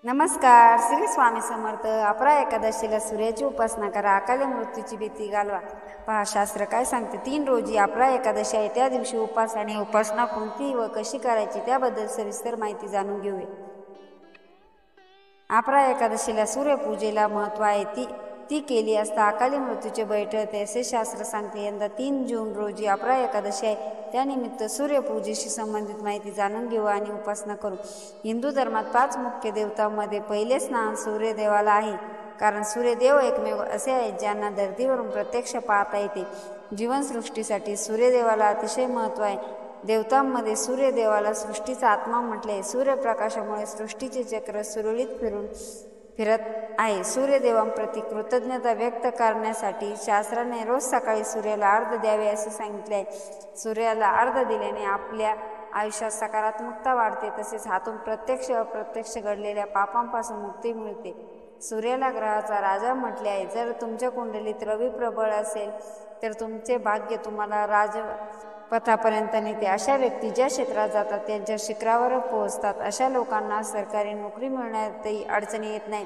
नमस्कार. श्री स्वामी समर्थ. अपरा एकादशीला सूर्याची उपासना करा, अकाली मृत्यूची भीती घालवा. पहा शास्त्र काय सांगते. 3 रोजी अपरा एकादशी आहे. त्या दिवशी उपवास आणि उपासना कोणती व कशी करायची त्याबद्दल सविस्तर माहिती जाणून घेऊया. अपरा एकादशीला सूर्यपूजेला महत्त्व आहे. ती केली असता अकाली मृत्यूचे भय टळते असे शास्त्र सांगते. यंदा 3 जून रोजी अपरा एकादशी आहे. त्यानिमित्त सूर्यपूजेशी संबंधित माहिती जाणून घेऊ आणि उपासना करू. हिंदू धर्मात 5 मुख्य देवतांमध्ये पहिले स्थान सूर्यदेवाला आहे. कारण सूर्यदेव एकमेव असे आहेत ज्यांना धर्तीवरून प्रत्यक्ष पाहता येते. जीवनसृष्टीसाठी सूर्यदेवाला अतिशय महत्त्व आहे. देवतांमध्ये सूर्यदेवाला सृष्टीचा आत्मा म्हटले आहे. सूर्यप्रकाशामुळे सृष्टीचे चक्र सुरळीत फिरत आहे. सूर्यदेवांप्रती कृतज्ञता व्यक्त करण्यासाठी शास्त्राने रोज सकाळी सूर्याला अर्घ्य द्यावे असे सांगितले आहे. सूर्याला अर्घ्य दिल्याने आपल्या आयुष्यात सकारात्मकता वाढते, तसेच हातून प्रत्यक्ष अप्रत्यक्ष घडलेल्या पापांपासून मुक्ती मिळते. सूर्याला ग्रहाचा राजा म्हटले आहे. जर तुमच्या कुंडलीत रवी प्रबळ असेल तर तुमचे भाग्य तुम्हाला राजपथापर्यंत नेते. अशा व्यक्ती ज्या क्षेत्रात जातात त्यांच्या शिखरावर पोहोचतात. अशा लोकांना सरकारी नोकरी मिळण्यातही अडचणी येत नाही.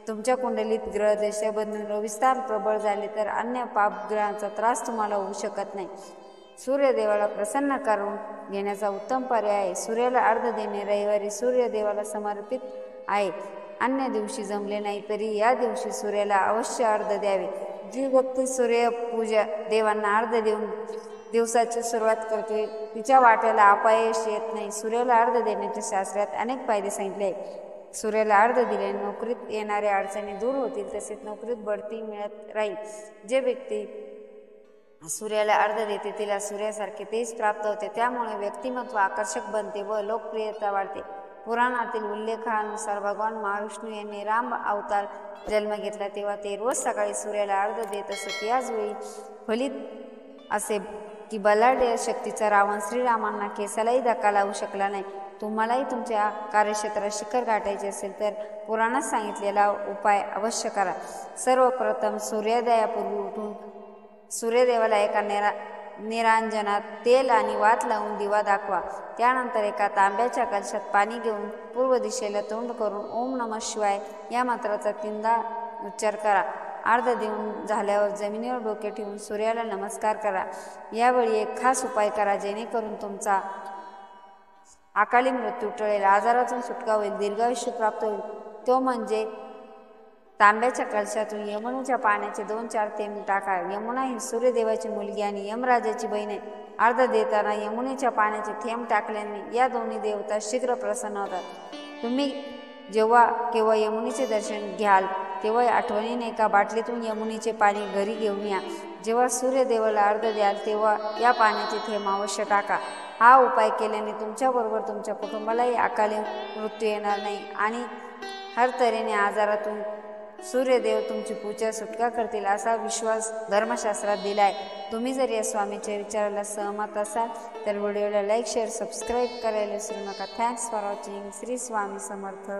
तुमच्या कुंडलीत ग्रह दशा बदलून रविस्थान प्रबळ झाले तर अन्य पापग्रहांचा त्रास तुम्हाला होऊ शकत नाही. सूर्यदेवाला प्रसन्न करून घेण्याचा उत्तम पर्याय आहे सूर्याला अर्घ्य देणे. रविवारी सूर्यदेवाला समर्पित आहे. अन्य दिवशी जमले नाही तरी या दिवशी सूर्याला अवश्य अर्घ्य द्यावे. जी व्यक्ती सूर्यपूजा देवांना अर्घ्य देऊन दिवसाची सुरुवात करते तिच्या वाट्याला अपयश येत नाही. सूर्याला अर्घ्य देण्याच्या शास्त्रात अनेक फायदे सांगितले आहेत. सूर्याला अर्घ्य दिल्याने नोकरीत येणाऱ्या अडचणी दूर होतील, तसेच नोकरीत बढती मिळत राहील. जे व्यक्ती सूर्याला अर्घ्य देते तिला सूर्यासारखे तेज प्राप्त होते. त्यामुळे व्यक्तिमत्व आकर्षक बनते व लोकप्रियता वाढते. पुराणातील उल्लेखानुसार भगवान महाविष्णू यांनी राम अवतार जन्म घेतला तेव्हा ते रोज सकाळी सूर्याला अर्घ्य देत असत. याच वेळी फलित असे की बलाढ्य शक्तीचा रावण श्रीरामांना केसालाही धक्का लावू शकला नाही. तुम्हालाही तुमच्या कार्यक्षेत्रात शिखर गाठायचे असेल तर पुराणात सांगितलेला उपाय अवश्य करा. सर्वप्रथम सूर्योदयापूर्वी उठून सूर्यदेवाला एका निरांजनात तेल आणि वात लावून दिवा दाखवा. त्यानंतर एका तांब्याच्या कलशात पाणी घेऊन पूर्व दिशेला तोंड करून ओम नमः शिवाय या मंत्राचा 3दा उच्चार करा. अर्घ्य देऊन झाल्यावर जमिनीवर डोके ठेवून सूर्याला नमस्कार करा. यावेळी एक खास उपाय करा जेणेकरून तुमचा अकाली मृत्यू टळेल, आजारातून सुटका होईल, दीर्घायुष्य प्राप्त होईल. तो म्हणजे तांब्याच्या कलशातून यमुनेच्या पाण्याचे 2-4 थेंब टाका. यमुना ही सूर्यदेवाची मुलगी आणि यमराजाची बहीण आहे. अर्घ्य देताना यमुनेच्या पाण्याचे थेंब टाकल्याने या दोन्ही देवता शीघ्र प्रसन्न होतात. तुम्ही जेव्हा केव्हा यमुनेचे दर्शन घ्याल तेव्हा आठवणीने एका बाटलीतून यमुनेचे पाणी घरी घेऊन या. जेव्हा सूर्यदेवाला अर्घ्य द्याल तेव्हा या पाण्याचे थेंब अवश्य टाका. हा उपाय केल्याने तुमच्याबरोबर तुमच्या कुटुंबालाही अकाली मृत्यू येणार नाही आणि हर तऱ्हेने आजारातून सूर्यदेव तुमची पूजा सुटका करतील असा विश्वास धर्मशास्त्रात दिला आहे. तुम्ही जर या स्वामीच्या विचाराला सहमत असाल तर व्हिडिओला लाईक, शेअर, सबस्क्राईब करायला विसरू नका. Thanks for watching. Shri Swami Samarth.